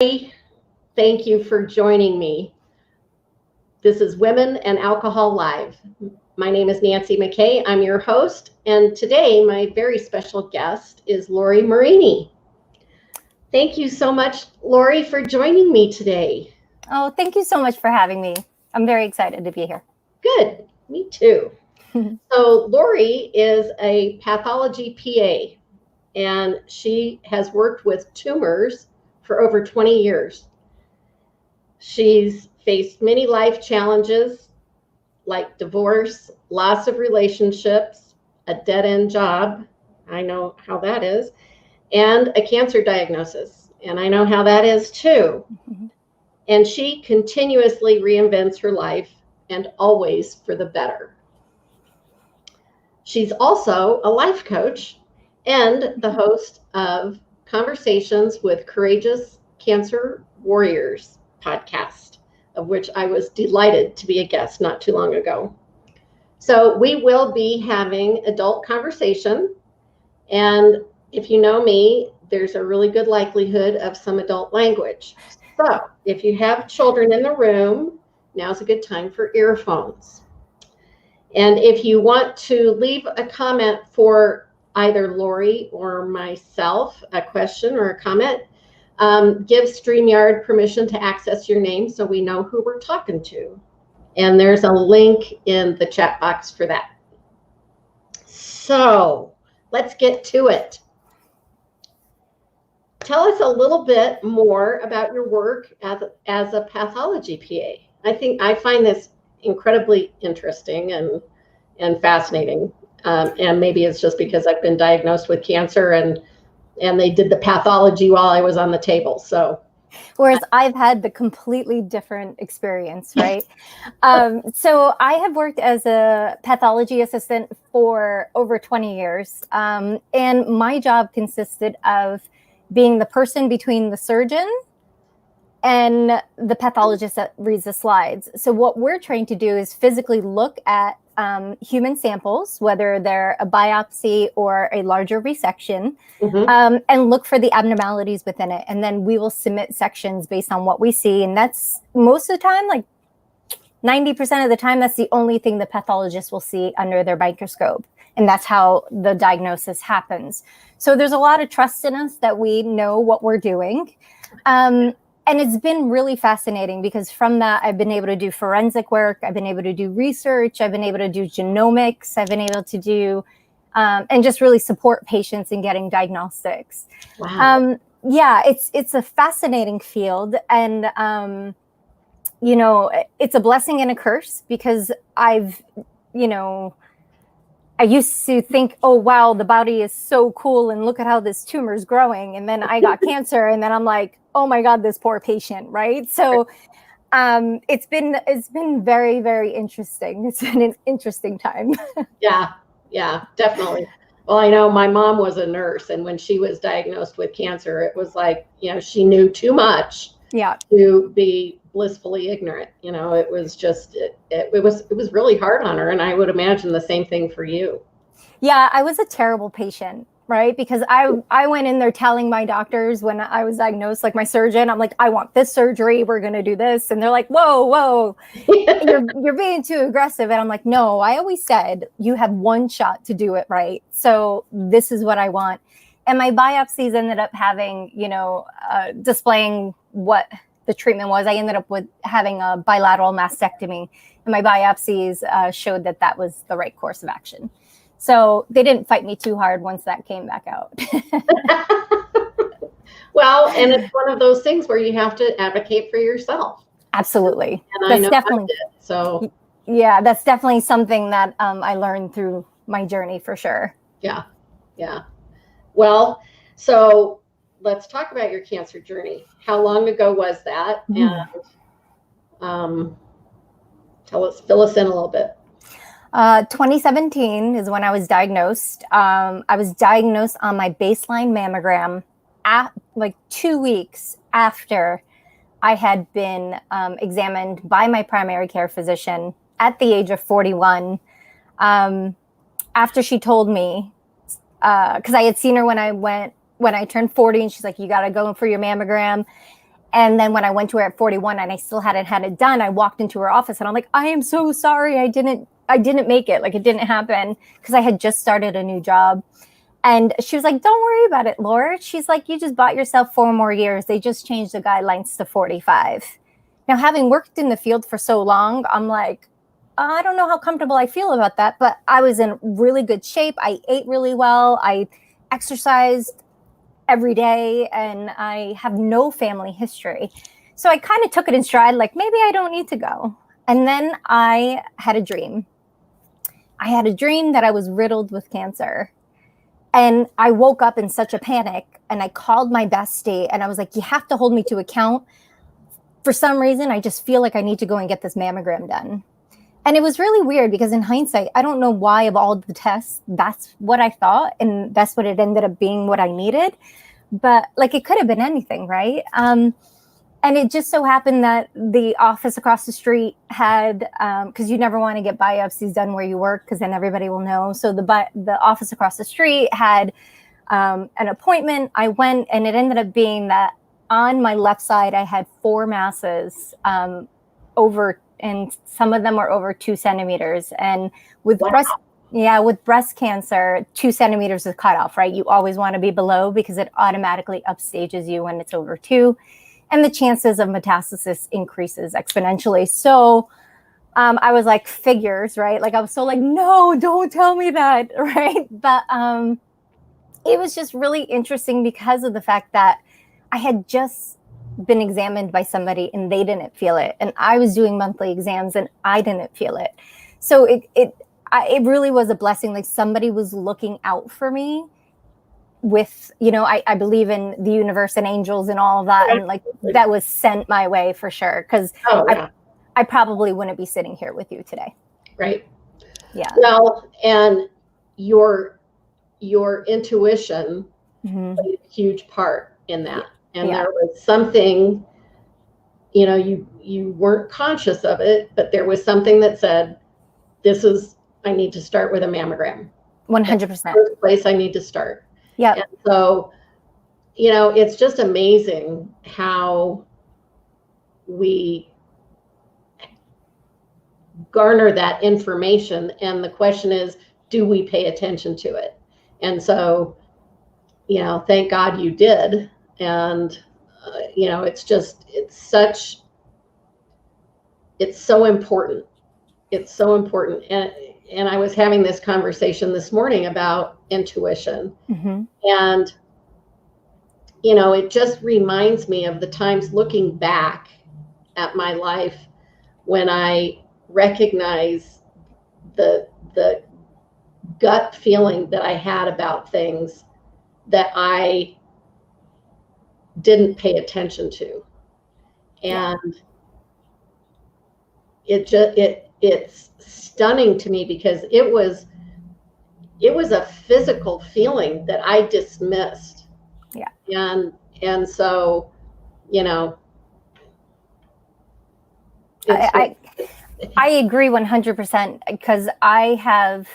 Thank you for joining me. This is Women and Alcohol Live. My name is Nancy McKay. I'm your host, and today my very special guest is Lori Marini. Thank you so much, Lori, for joining me today. Oh, thank you so much for having me. I'm very excited to be here. Good, me too. So Lori is a pathology PA, and she has worked with tumors for over 20 years. She's faced many life challenges like divorce, loss of relationships, a dead-end job. I know how that is, and a cancer diagnosis. And I know how that is too. And she continuously reinvents her life and always for the better. She's also a life coach and the host of Conversations with Courageous Cancer Warriors podcast, of which I was delighted to be a guest not too long ago. So we will be having adult conversation. And if you know me, there's a really good likelihood of some adult language. So if you have children in the room, now's a good time for earphones. And if you want to leave a comment for either Lori or myself, a question or a comment, give StreamYard permission to access your name so we know who we're talking to. And there's a link in the chat box for that. So let's get to it. Tell us a little bit more about your work as a pathology PA. I find this incredibly interesting and fascinating. And maybe it's just because I've been diagnosed with cancer and they did the pathology while I was on the table. So, whereas I've had the completely different experience, right? So I have worked as a pathology assistant for over 20 years. And my job consisted of being the person between the surgeon and the pathologist that reads the slides. So what we're trained to do is physically look at human samples, whether they're a biopsy or a larger resection, and look for the abnormalities within it. And then we will submit sections based on what we see. And that's most of the time, like 90% of the time, that's the only thing the pathologist will see under their microscope. And that's how the diagnosis happens. So there's a lot of trust in us that we know what we're doing. And it's been really fascinating because from that, I've been able to do forensic work. I've been able to do research. I've been able to do genomics. I've been able to do, and just really support patients in getting diagnostics. Wow. Yeah, it's a fascinating field. And, it's a blessing and a curse because I used to think, oh, wow, the body is so cool. And look at how this tumor is growing. And then I got cancer. And then I'm like, oh my God, this poor patient, right? So it's been very, very interesting. It's been an interesting time. Yeah, definitely. Well, I know my mom was a nurse, and when she was diagnosed with cancer, it was like, she knew too much to be blissfully ignorant. It was just, it was really hard on her. And I would imagine the same thing for you. Yeah, I was a terrible patient. Right. Because I went in there telling my doctors when I was diagnosed, like my surgeon, I'm like, I want this surgery. We're going to do this. And they're like, whoa, you're being too aggressive. And I'm like, no, I always said you have one shot to do it right. So this is what I want. And my biopsies ended up having, displaying what the treatment was. I ended up with having a bilateral mastectomy. And my biopsies showed that was the right course of action. So they didn't fight me too hard once that came back out. Well, and it's one of those things where you have to advocate for yourself. Absolutely. And I know definitely, I did, so. Yeah, that's definitely something that I learned through my journey for sure. Yeah. Well, so let's talk about your cancer journey. How long ago was that? And fill us in a little bit. 2017 is when I was diagnosed. I was diagnosed on my baseline mammogram like 2 weeks after I had been examined by my primary care physician at the age of 41. After she told me, because I had seen her when I turned 40, and she's like, you got to go for your mammogram. And then when I went to her at 41 and I still hadn't had it done, I walked into her office and I'm like, I am so sorry. I didn't make it. Like, it didn't happen because I had just started a new job. And she was like, don't worry about it, Laura. She's like, you just bought yourself 4 more years. They just changed the guidelines to 45. Now, having worked in the field for so long, I'm like, I don't know how comfortable I feel about that, but I was in really good shape. I ate really well. I exercised every day, and I have no family history. So I kind of took it in stride, like, maybe I don't need to go. And then I had a dream. I had a dream that I was riddled with cancer. And I woke up in such a panic, and I called my bestie and I was like, you have to hold me to account. For some reason, I just feel like I need to go and get this mammogram done. And it was really weird because in hindsight, I don't know why of all the tests, that's what I thought. And that's what it ended up being, what I needed. But like, it could have been anything, right? And it just so happened that the office across the street had, because you never want to get biopsies done where you work because then everybody will know. So the office across the street had an appointment. I went, and it ended up being that on my left side, I had 4 masses over, and some of them were over 2 centimeters. And with breast cancer, 2 centimeters is cut off, right? You always want to be below because it automatically upstages you when it's over 2. And the chances of metastasis increases exponentially. So I was like, figures, right? Like, I was so like, no, don't tell me that, right? But it was just really interesting because of the fact that I had just been examined by somebody and they didn't feel it. And I was doing monthly exams and I didn't feel it. So it really was a blessing. Like, somebody was looking out for me with, I believe in the universe and angels and all of that. And like, that was sent my way for sure. Cause I probably wouldn't be sitting here with you today. Right. Yeah. Well, and your intuition played a huge part in that. And there was something, you weren't conscious of it, but there was something that said, I need to start with a mammogram. 100%. That's the first place I need to start. Yeah. And so, it's just amazing how we garner that information. And the question is, do we pay attention to it? And so, thank God you did. And, it's so important. It's so important. And I was having this conversation this morning about intuition. Mm-hmm. And, it just reminds me of the times looking back at my life when I recognize the gut feeling that I had about things that I didn't pay attention to. And it's stunning to me because it was a physical feeling that I dismissed. Yeah. And so, I agree 100% because I have,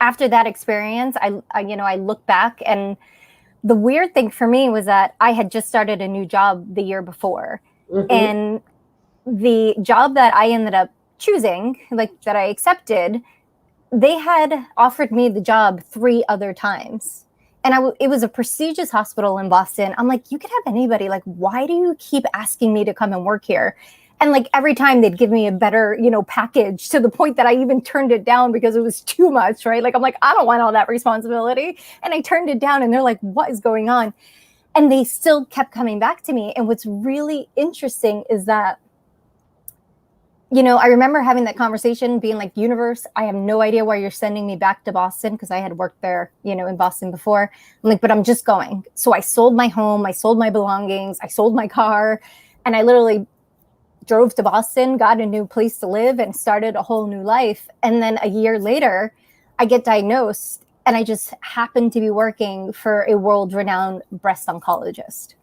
after that experience, I look back, and the weird thing for me was that I had just started a new job the year before. Mm-hmm. And the job that I ended up choosing, like that I accepted, they had offered me the job 3 other times. And it was a prestigious hospital in Boston. I'm like, you could have anybody. Like, why do you keep asking me to come and work here? And like, every time they'd give me a better, package, to the point that I even turned it down because it was too much, right? Like, I'm like, I don't want all that responsibility. And I turned it down, and they're like, what is going on? And they still kept coming back to me. And what's really interesting is that, I remember having that conversation, being like, universe, I have no idea why you're sending me back to Boston, because I had worked there, in Boston before. I'm like, but I'm just going. So I sold my home, I sold my belongings, I sold my car, and I literally drove to Boston, got a new place to live, and started a whole new life. And then a year later, I get diagnosed, and I just happened to be working for a world-renowned breast oncologist.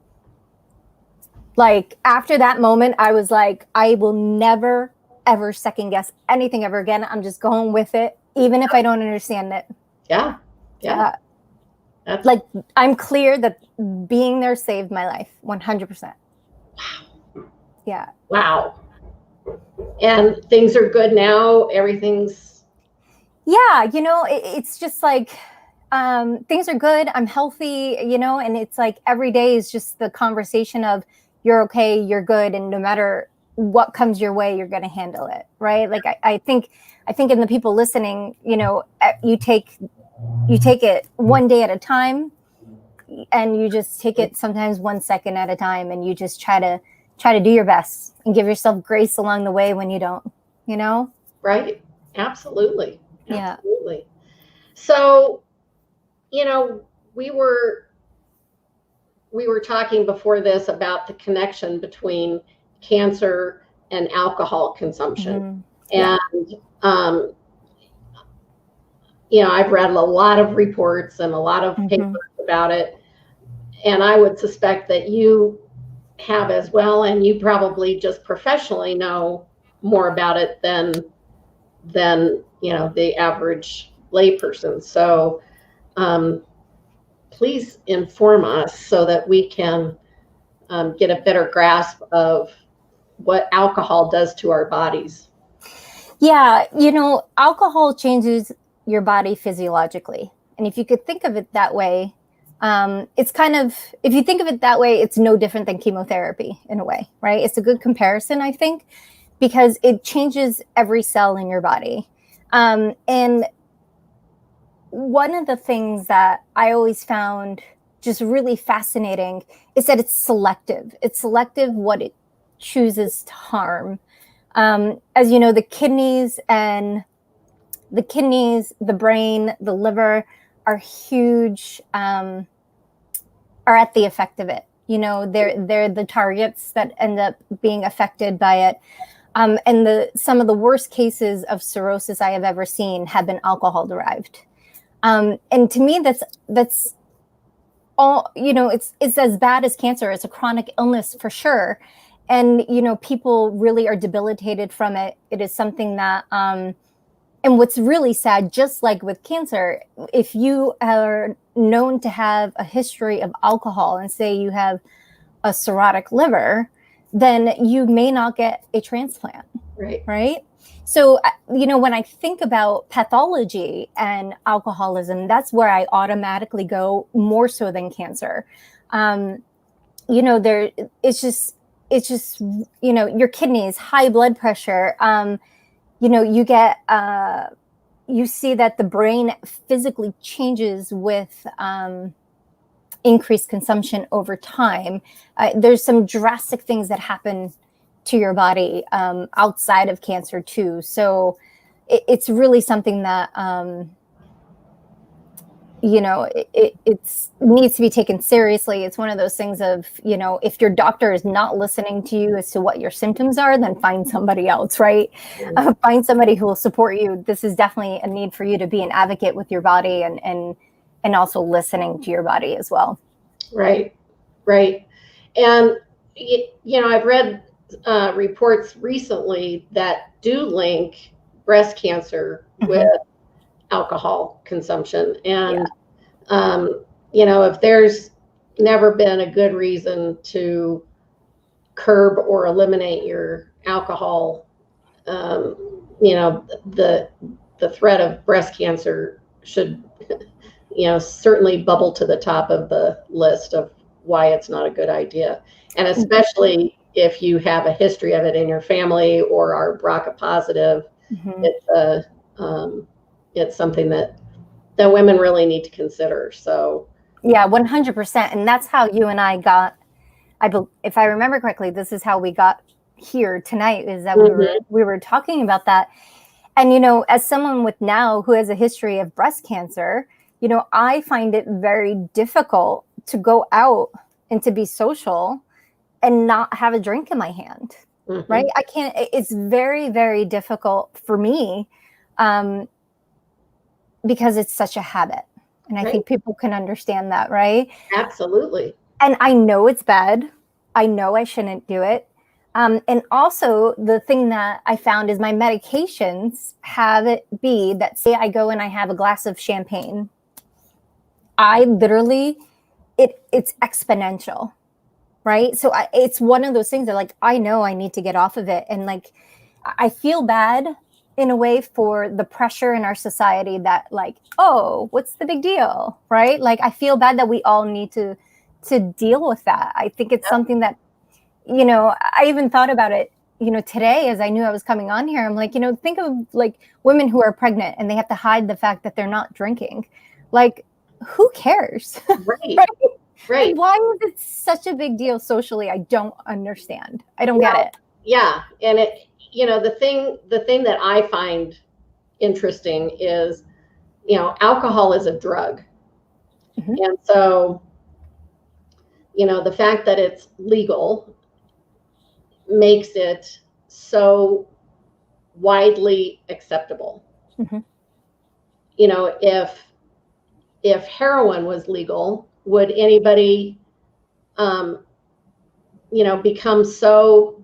Like, after that moment, I was like, I will never, ever second guess anything ever again. I'm just going with it, even if I don't understand it. Yeah. Like, I'm clear that being there saved my life, 100%. Wow. Yeah. Wow. And things are good now. Everything's. Yeah. It's just like, things are good. I'm healthy, and it's like every day is just the conversation of you're okay, you're good. And no matter what comes your way, you're going to handle it. Right. Like, I think in the people listening, you take it one day at a time, and you just take it sometimes 1 second at a time, and you just try to do your best and give yourself grace along the way when you don't, Right. Absolutely. Yeah. Absolutely. So, we were talking before this about the connection between cancer and alcohol consumption. Mm-hmm. Yeah. And I've read a lot of reports and a lot of papers about it, and I would suspect that you have as well, and you probably just professionally know more about it than the average layperson. So please inform us so that we can get a better grasp of what alcohol does to our bodies. Yeah, alcohol changes your body physiologically. And if you could think of it that way, it's kind of, if you think of it that way, it's no different than chemotherapy in a way, right? It's a good comparison, I think, because it changes every cell in your body. And one of the things that I always found just really fascinating is that it's selective. It's selective what it chooses to harm. As you know, the kidneys, the brain, the liver are huge, are at the effect of it. They're the targets that end up being affected by it. And some of the worst cases of cirrhosis I have ever seen have been alcohol derived. And to me, that's all, it's as bad as cancer. It's a chronic illness for sure. And, people really are debilitated from it. It is something that, and what's really sad, just like with cancer, if you are known to have a history of alcohol and say you have a cirrhotic liver, then you may not get a transplant. Right. So, when I think about pathology and alcoholism, that's where I automatically go more so than cancer. It's just, your kidneys, high blood pressure, you get, you see that the brain physically changes with increased consumption over time. There's some drastic things that happen to your body outside of cancer too. So it's really something that, it needs to be taken seriously. It's one of those things of, if your doctor is not listening to you as to what your symptoms are, then find somebody else, right? Find somebody who will support you. This is definitely a need for you to be an advocate with your body and also listening to your body as well. Right. And, I've read reports recently that do link breast cancer with alcohol consumption. And, if there's never been a good reason to curb or eliminate your alcohol, the threat of breast cancer should, certainly bubble to the top of the list of why it's not a good idea. And especially if you have a history of it in your family or are BRCA positive, it's something that women really need to consider. So yeah, 100%. And that's how you and I got, if I remember correctly, this is how we got here tonight, is that we were talking about that. And, as someone who has a history of breast cancer, I find it very difficult to go out and to be social and not have a drink in my hand, right? I can't, it's very, very difficult for me because it's such a habit. And I think people can understand that, right? Absolutely. And I know it's bad. I know I shouldn't do it. And also the thing that I found is my medications have it be that, say I go and I have a glass of champagne, I literally, it's exponential. right? So it's one of those things that like, I know I need to get off of it. And like, I feel bad in a way for the pressure in our society that like, oh, what's the big deal, right? Like, I feel bad that we all need to deal with that. I think it's something that, you know, I even thought about it, you know, today as I knew I was coming on here. I'm like, you know, think of like women who are pregnant and they have to hide the fact that they're not drinking. Like, who cares? Right. Right? Right. Like, why is it such a big deal socially? I don't understand. I don't get it. Yeah. And it, you know, the thing that I find interesting is, you know, alcohol is a drug. Mhm. And so, you know, the fact that it's legal makes it so widely acceptable. Mhm. You know, if heroin was legal, would anybody, um, you know, become so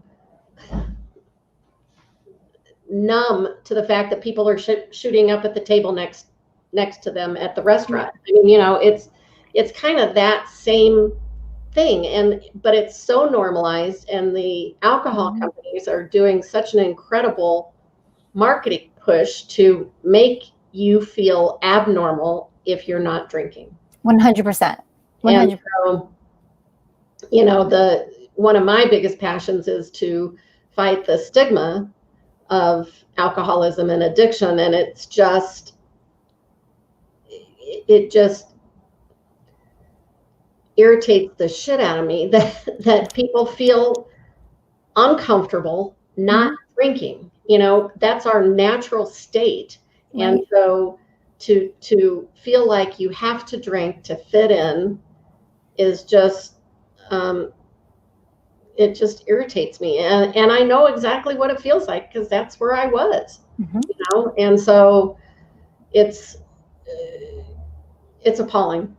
numb to the fact that people are shooting up at the table next to them at the restaurant? I mean, you know, it's kind of that same thing, and but it's so normalized, and the alcohol Mhm. companies are doing such an incredible marketing push to make you feel abnormal if you're not drinking. 100%. And 100%. so, you know, the one of my biggest passions is to fight the stigma of alcoholism and addiction, and it's just it just irritates the shit out of me that people feel uncomfortable not drinking. You know, that's our natural state. And Right. so to feel like you have to drink to fit in is just um, it just irritates me. And I know exactly what it feels like because that's where I was, Mhm. you know. And so it's it's appalling.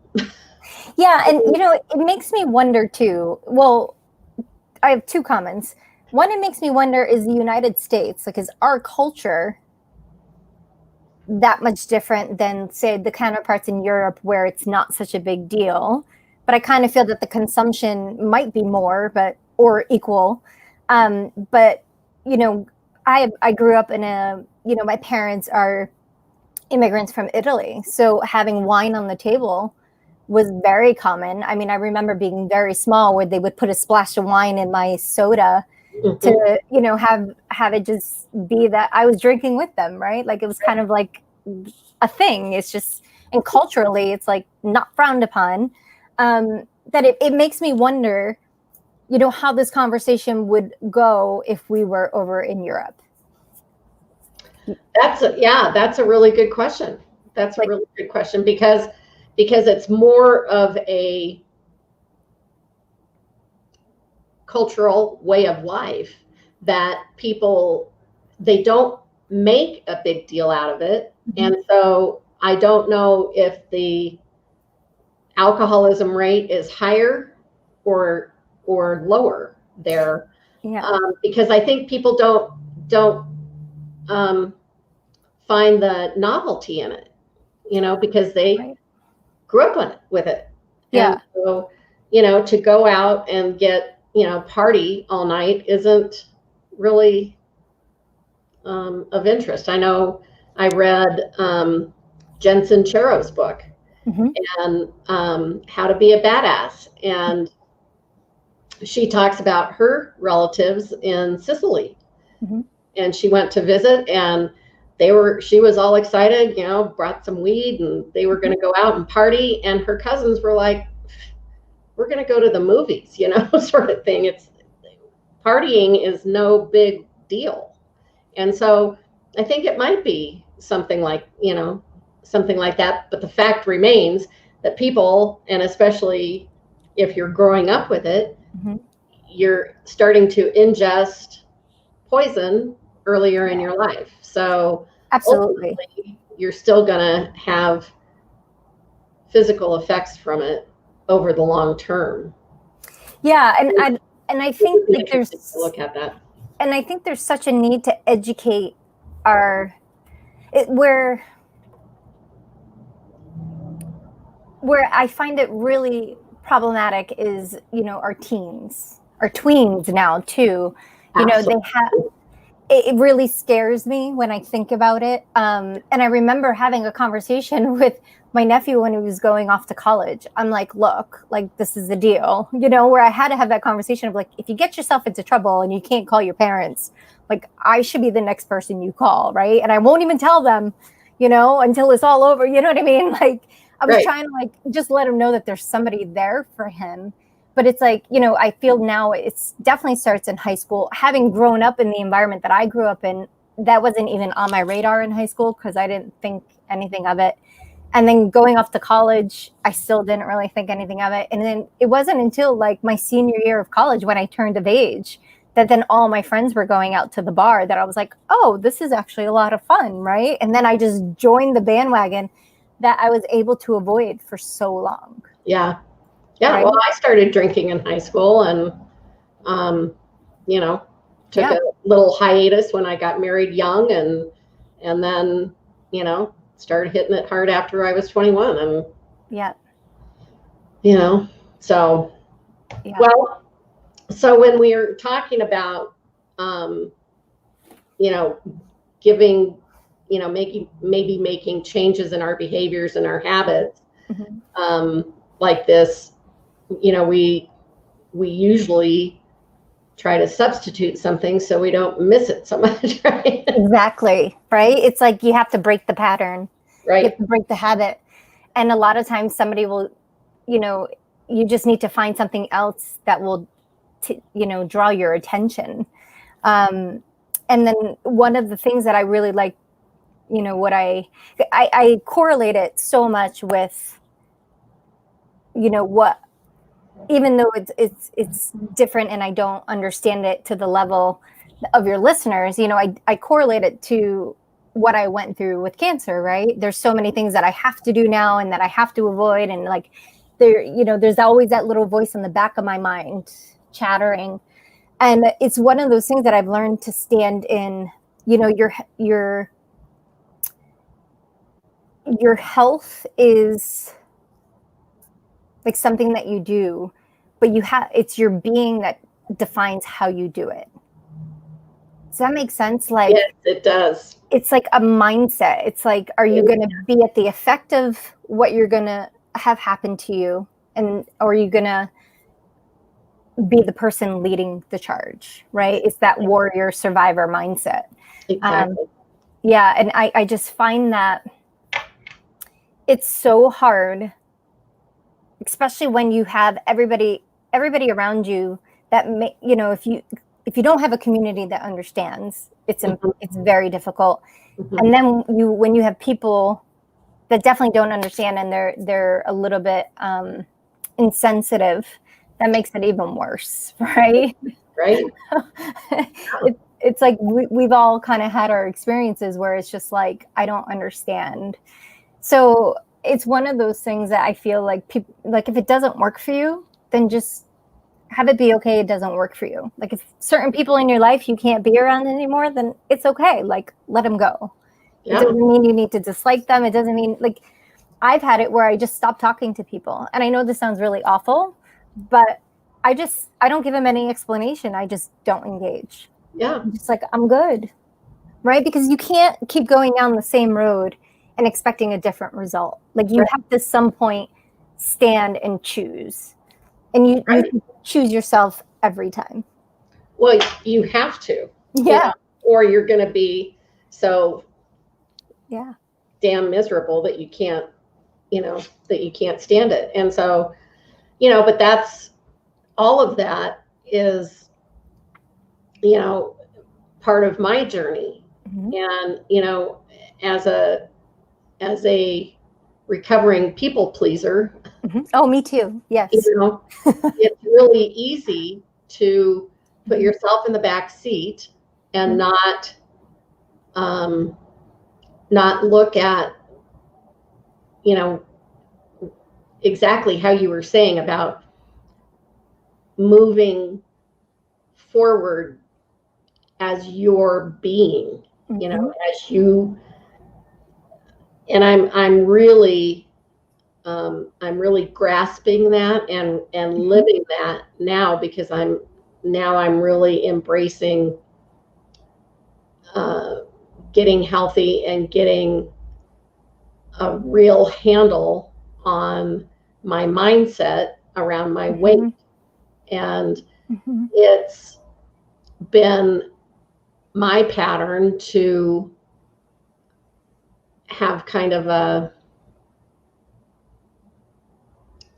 Yeah, and you know, it makes me wonder too. Well, I have two comments. One, it makes me wonder, is the United States, like, is our culture that much different than, say, the counterparts in Europe where it's not such a big deal? But I kind of feel that the consumption might be more, but or equal. But you know, I grew up in a, you know, my parents are immigrants from Italy, so having wine on the table was very common. I mean, I remember being very small where they would put a splash of wine in my soda Mhm. to, you know, have it just be that I was drinking with them, right? Like, it was kind of like a thing. It's just, and culturally it's like not frowned upon. That it makes me wonder, you know, how this conversation would go if we were over in Europe. That's a really good question. That's a Like, really good question because it's more of a cultural way of life that people they don't make a big deal out of it. mm-hmm. And so I don't know if the alcoholism rate is higher or lower there, Yeah. because I think people don't um, find the novelty in it, you know, because they Right. grew up with it. And Yeah. so, you know, to go out and get, you know, party all night isn't really of interest. I know I read Jen Sincero's book Mm-hmm. and How to Be a Badass. And she talks about her relatives in Sicily. Mm-hmm. And she went to visit and she was all excited, you know, brought some weed and they were going to go out and party. And her cousins were like, we're going to go to the movies, you know, sort of thing. It's partying is no big deal. And so I think it might be something like, you know, something like that. But the fact remains that people, and especially if you're growing up with it, Mm-hmm. you're starting to ingest poison earlier in Yeah. your life. So Absolutely. ultimately, you're still going to have physical effects from it over the long term. Yeah, It and I would think be like interesting to look at that. there's such a need to educate our it, where I find it really problematic is, our teens, our tweens now too. Absolutely. They have, it really scares me when I think about it. And I remember having a conversation with my nephew when he was going off to college. I'm like, look, like, this is the deal, where I had to have that conversation of like, if you get yourself into trouble and you can't call your parents, like, I should be the next person you call, right? And I won't even tell them, until it's all over. You know what I mean? Like, I was trying to like just let him know that there's somebody there for him. But it's like, I feel now it's definitely starts in high school. Having grown up in the environment that I grew up in, that wasn't even on my radar in high school because I didn't think anything of it. And then going off to college, I still didn't really think anything of it. And then it wasn't until like my senior year of college when I turned of age that then all my friends were going out to the bar that I was like, oh, this is actually a lot of fun, right? And then I just joined the bandwagon that I was able to avoid for so long. Yeah. Yeah. Right? Well, I started drinking in high school and, took a little hiatus when I got married young and then, started hitting it hard after I was 21. And, so, well, so when we were talking about, giving, making changes in our behaviors and our habits, like this, we usually try to substitute something so we don't miss it so much, right? Exactly, right? It's like you have to break the pattern. Right. You have to break the habit. And a lot of times somebody will, you just need to find something else that will, draw your attention. And then one of the things that I really like, what I correlate it so much with, what, even though it's different and I don't understand it to the level of your listeners, I correlate it to what I went through with cancer, right? There's so many things that I have to do now and that I have to avoid. And like there's always that little voice in the back of my mind chattering. And it's one of those things that I've learned to stand in, your health is like something that you do, but it's your being that defines how you do it. Does that make sense? Like, yes, it does. It's like a mindset. It's like, are you going to be at the effect of what you're going to have happen to you? Or are you going to be the person leading the charge, right? It's that warrior survivor mindset. Exactly. And I just find that it's so hard, especially when you have everybody around you that if you don't have a community that understands, it's very difficult. And then when you have people that definitely don't understand and they're a little bit insensitive, that makes it even worse, right? Right. It's like we've all kind of had our experiences where it's just like, I don't understand. So it's one of those things that I feel like people, like, if it doesn't work for you, then just have it be okay. It doesn't work for you. Like, if certain people in your life you can't be around anymore, then it's okay. Like, let them go. It doesn't mean you need to dislike them. It doesn't mean, like, I've had it where I just stopped talking to people. And I know this sounds really awful, but I don't give them any explanation. I just don't engage. Yeah. I'm just like, I'm good. Right? Because you can't keep going down the same road and expecting a different result. Like, you have to some point stand and choose. And you choose yourself every time. Well, you have to. Yeah. Or you're going to be so damn miserable that you can't, that you can't stand it. And so, but that's, all of that is, part of my journey. And, as a recovering people pleaser. Oh, me too. Yes. It's really easy to put yourself in the back seat and not look at, exactly how you were saying about moving forward as your being, as you. And I'm really I'm really grasping that and living that now, because I'm really embracing getting healthy and getting a real handle on my mindset around my weight. And it's been my pattern to have kind of a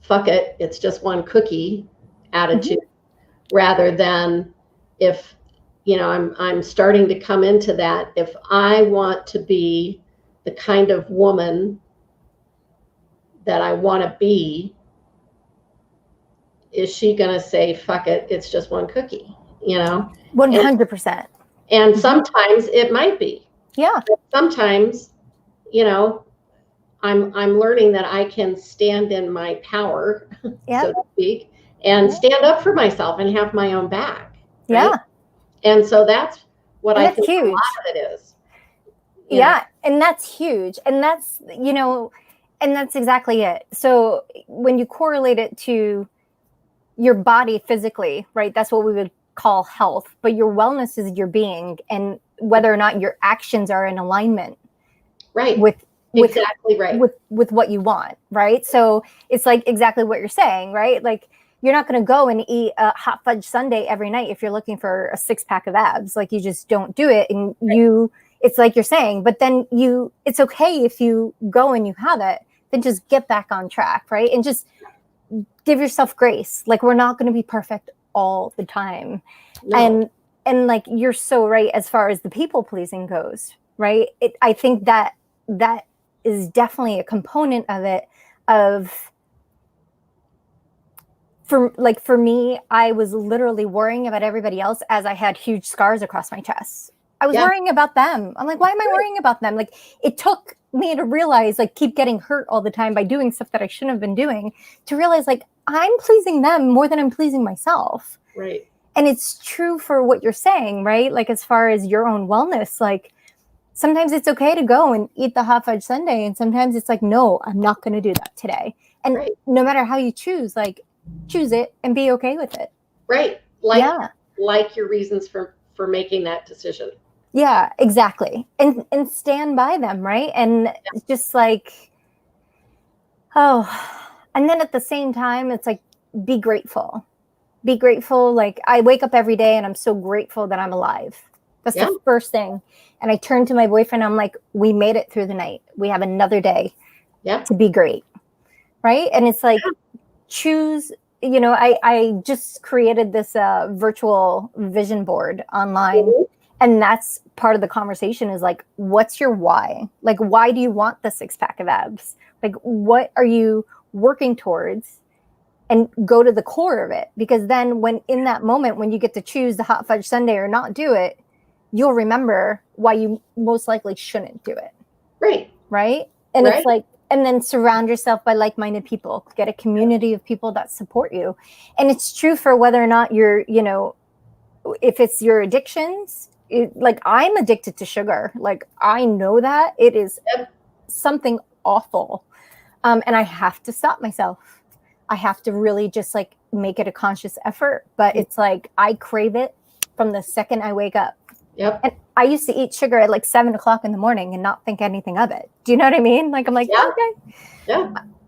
fuck it, it's just one cookie attitude, rather than, if I'm starting to come into that, if I want to be the kind of woman that I want to be, is she going to say, fuck it, it's just one cookie, 100%. And sometimes it might be. Yeah. But sometimes, I'm learning that I can stand in my power, so to speak, and stand up for myself and have my own back. Right? Yeah. And so that's what I think huge. a lot of it is. Yeah. And that's huge. And that's, and that's exactly it. So when you correlate it to your body physically, right, that's what we would call health, but your wellness is your being, and whether or not your actions are in alignment with exactly right with what you want, right? So it's like exactly what you're saying, right? Like, you're not going to go and eat a hot fudge sundae every night if you're looking for a 6-pack of abs. Like, you just don't do it. And it's like you're saying, but then it's okay if you go and you have it, then just get back on track, right? And just give yourself grace. Like, we're not going to be perfect all the time. No. And like, you're so right as far as the people pleasing goes, right? I think that is definitely a component of it. For me, I was literally worrying about everybody else as I had huge scars across my chest. I was worrying about them. I'm like, why am I worrying about them? Like, it took me to realize, like, keep getting hurt all the time by doing stuff that I shouldn't have been doing, to realize, like, I'm pleasing them more than I'm pleasing myself. Right. And it's true for what you're saying, right? Like, as far as your own wellness, like, sometimes it's okay to go and eat the hot fudge sundae. And sometimes it's like, no, I'm not going to do that today. And no matter how you choose, like, choose it and be okay with it. Right. Like your reasons for making that decision. Yeah, exactly. And stand by them, right? And just like, and then at the same time, it's like, be grateful. Be grateful. Like, I wake up every day and I'm so grateful that I'm alive. That's the first thing. And I turn to my boyfriend. I'm like, we made it through the night. We have another day to be great. Right. And it's like, choose, I just created this virtual vision board online. And that's part of the conversation, is like, what's your why? Like, why do you want the 6-pack of abs? Like, what are you working towards? And go to the core of it. Because then when in that moment, when you get to choose the hot fudge sundae or not do it, you'll remember why you most likely shouldn't do it. Right. And it's like, and then surround yourself by like-minded people. Get a community of people that support you. And it's true for whether or not you're, if it's your addictions, like, I'm addicted to sugar. Like, I know that it is something awful. And I have to stop myself. I have to really just, like, make it a conscious effort. But it's like, I crave it from the second I wake up. And I used to eat sugar at like 7:00 in the morning and not think anything of it. Do you know what I mean? Like, I'm like, okay.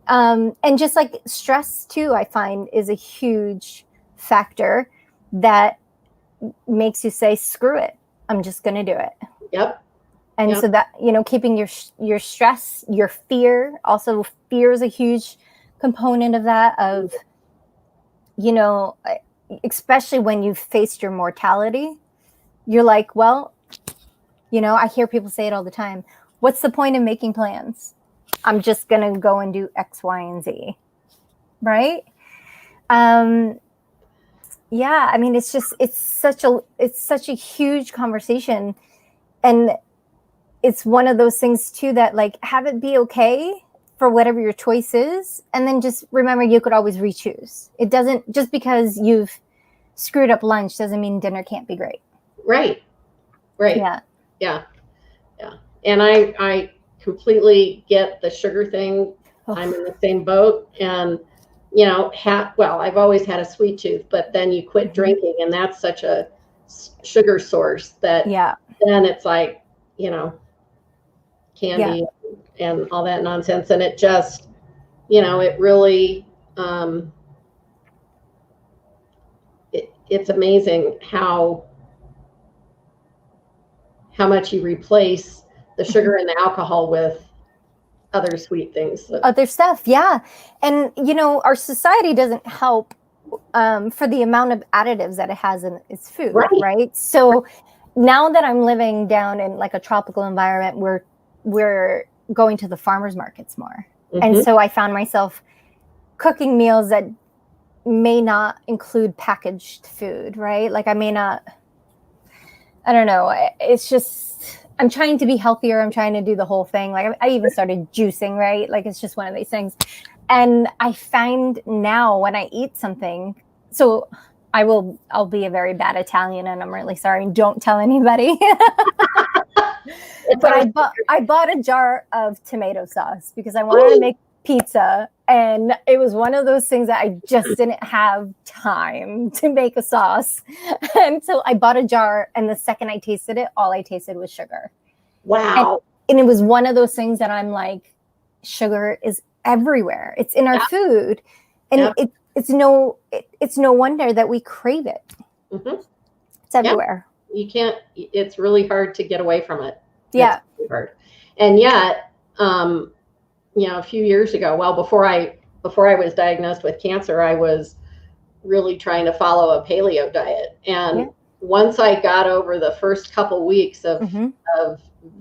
And just like stress too, I find, is a huge factor that makes you say, screw it, I'm just going to do it. And so that, keeping your stress, your fear, also fear is a huge component of that, of, especially when you've faced your mortality. You're like, well, I hear people say it all the time. What's the point in making plans? I'm just going to go and do X, Y, and Z. Right? Yeah. I mean, it's such a huge conversation. And it's one of those things too, that, like, have it be okay for whatever your choice is. And then just remember, you could always re-choose. It doesn't, just because you've screwed up lunch doesn't mean dinner can't be great. Right. Yeah. And I completely get the sugar thing. Oh, I'm in the same boat. And, you know, I've always had a sweet tooth, but then you quit drinking, and that's such a sugar source that yeah. then it's like, you know, Yeah. candy and all that nonsense. And it just, you know, it really, it's amazing how much you replace the sugar and the alcohol with other sweet things. Other stuff. Yeah. And, you know, our society doesn't help for the amount of additives that it has in its food. Right. So now that I'm living down in like a tropical environment, we're going to the farmers markets more. And so I found myself cooking meals that may not include packaged food, right? Like I don't know. It's just, I'm trying to be healthier. I'm trying to do the whole thing. Like I even started juicing, right? Like it's just one of these things. And I find now when I eat something, so I'll be a very bad Italian, and I'm really sorry. Don't tell anybody. But I bought a jar of tomato sauce because I wanted to make pizza, and it was one of those things that I just didn't have time to make a sauce. And so I bought a jar, and the second I tasted it, all I tasted was sugar. Wow. And it was one of those things that I'm like, sugar is everywhere. It's in our food. And it's no wonder that we crave it. It's everywhere. You can't, it's really hard to get away from it. Yeah. Really hard. And yet, you know, a few years ago, well, before I was diagnosed with cancer, I was really trying to follow a paleo diet. And once I got over the first couple weeks of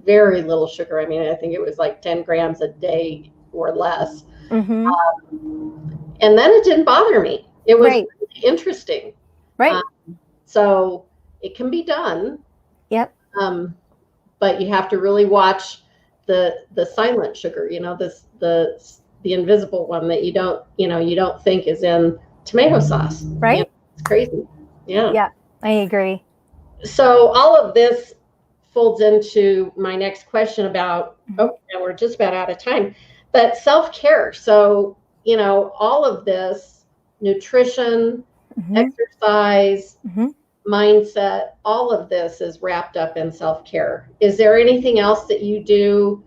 very little sugar, I mean, I think it was like 10 grams a day or less. And then it didn't bother me. It was really interesting. Right. So it can be done. Yep. But you have to really watch the silent sugar, you know, the invisible one that you don't think is in tomato sauce. Right. You know, it's crazy. Yeah. Yeah, I agree. So all of this folds into my next question about, we're just about out of time, but self-care. So, you know, all of this nutrition, exercise, mindset, all of this is wrapped up in self-care. Is there anything else that you do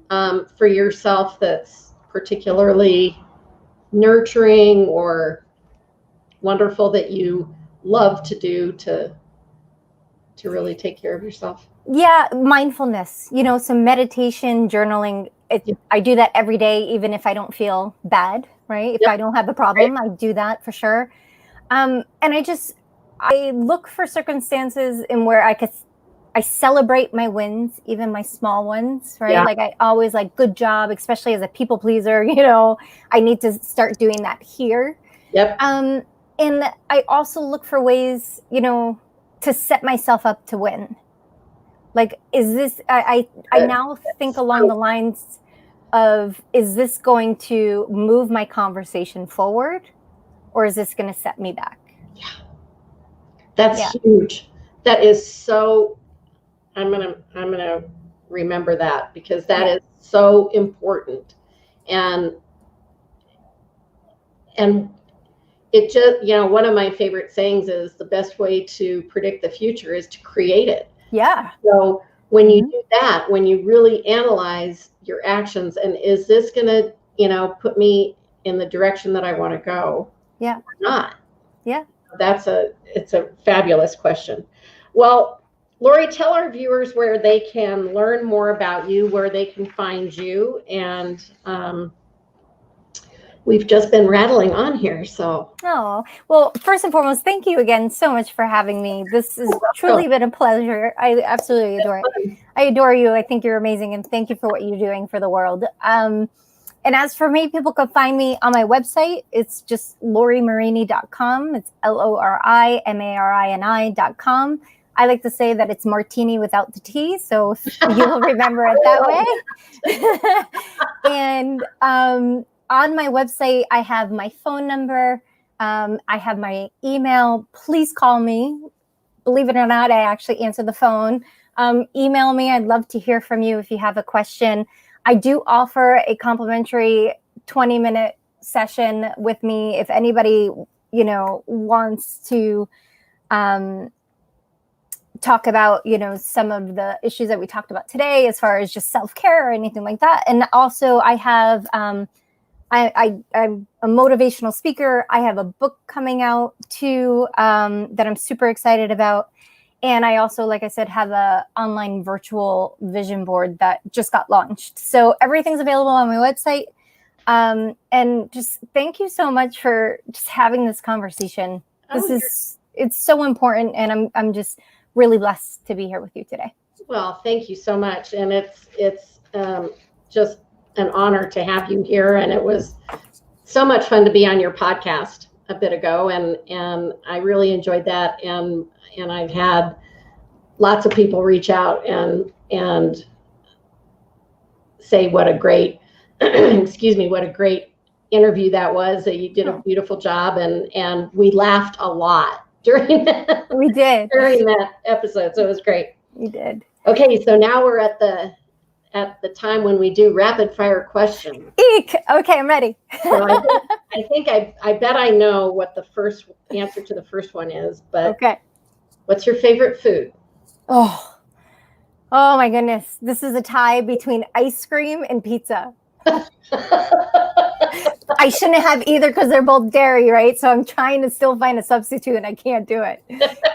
for yourself that's particularly nurturing or wonderful that you love to do to really take care of yourself? Yeah, mindfulness, you know, some meditation, journaling. I do that every day, even if I don't feel bad, right? If I don't have a problem, I do that for sure. And I look for circumstances in where I celebrate my wins, even my small ones, right? Like I always like, good job, especially as a people pleaser, you know, I need to start doing that here. And I also look for ways, you know, to set myself up to win. Like, is this, I now think along the lines of, is this going to move my conversation forward, or is this going to set me back? Yeah. That's huge. That is so, I'm gonna remember that, because that is so important. And it just, you know, one of my favorite sayings is the best way to predict the future is to create it. Yeah. So when you do that, when you really analyze your actions, and is this going to, you know, put me in the direction that I want to go? Yeah. Or not? Yeah. It's a fabulous question. Well, Lori, tell our viewers where they can learn more about you, where they can find you, and we've just been rattling on here. So. Oh, well, first and foremost, thank you again so much for having me. This has truly been a pleasure. I absolutely adore it. I adore you. I think you're amazing, and thank you for what you're doing for the world. And as for me, people can find me on my website. It's just LoriMarini.com. It's LoriMarini.com. I like to say that it's martini without the T, so you'll remember it that way. And on my website, I have my phone number. I have my email. Please call me. Believe it or not, I actually answer the phone. Email me. I'd love to hear from you if you have a question. I do offer a complimentary 20-minute session with me. If anybody, wants to talk about, some of the issues that we talked about today, as far as just self-care or anything like that. And also I have, I'm a motivational speaker. I have a book coming out too, that I'm super excited about. And I also, like I said, have a online virtual vision board that just got launched. So everything's available on my website. And just thank you so much for just having this conversation. It's so important. And I'm just really blessed to be here with you today. Well, thank you so much. And it's just an honor to have you here. And it was so much fun to be on your podcast a bit ago. And I really enjoyed that. And I've had lots of people reach out and say what a great, what a great interview that was, that you did a beautiful job. And we laughed a lot during that. We did. During that episode. So it was great. We did. Okay. So now we're at the time when we do rapid fire questions. Eek. Okay. I'm ready. So I bet I know what the first answer to the first one is, but okay. What's your favorite food? Oh my goodness. This is a tie between ice cream and pizza. I shouldn't have either because they're both dairy, right? So I'm trying to still find a substitute and I can't do it.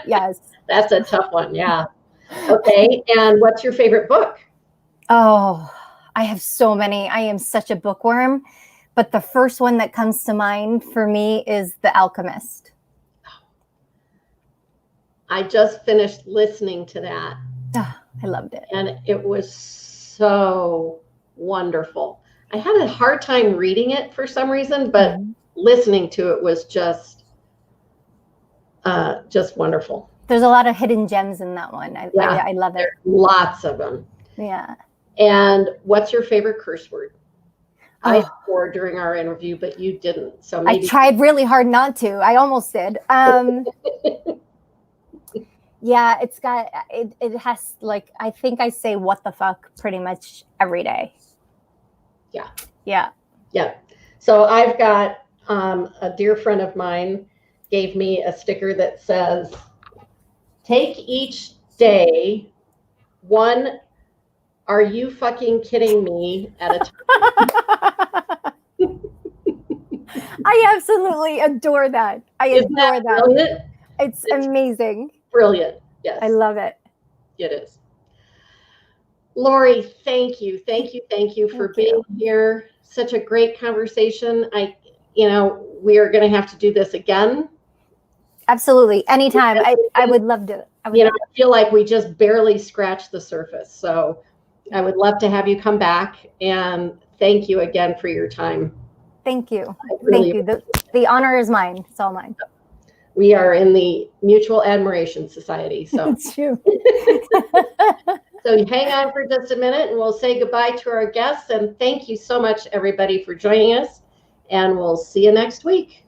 Yes. That's a tough one. Yeah. Okay. And what's your favorite book? Oh, I have so many. I am such a bookworm. But the first one that comes to mind for me is The Alchemist. I just finished listening to that. Oh, I loved it. And it was so wonderful. I had a hard time reading it for some reason, but listening to it was just wonderful. There's a lot of hidden gems in that one. I love it. There's lots of them. Yeah. And what's your favorite curse word? I swore during our interview, but you didn't. So maybe I tried really hard not to. I almost did. Yeah, it has, like, I think I say what the fuck pretty much every day. Yeah. Yeah. Yeah. So I've got a dear friend of mine gave me a sticker that says, take each day one, are you fucking kidding me at a time. I absolutely adore that. Isn't that brilliant? It's amazing. Brilliant. Yes. I love it. It is. Lori, thank you for being here. Such a great conversation. We are going to have to do this again. Absolutely. Anytime. I would love to. I feel like we just barely scratched the surface. So I would love to have you come back, and thank you again for your time. Thank you. Thank you. The honor is mine. It's all mine. We are in the Mutual Admiration Society. So it's true. So hang on for just a minute and we'll say goodbye to our guests. And thank you so much, everybody, for joining us. And we'll see you next week.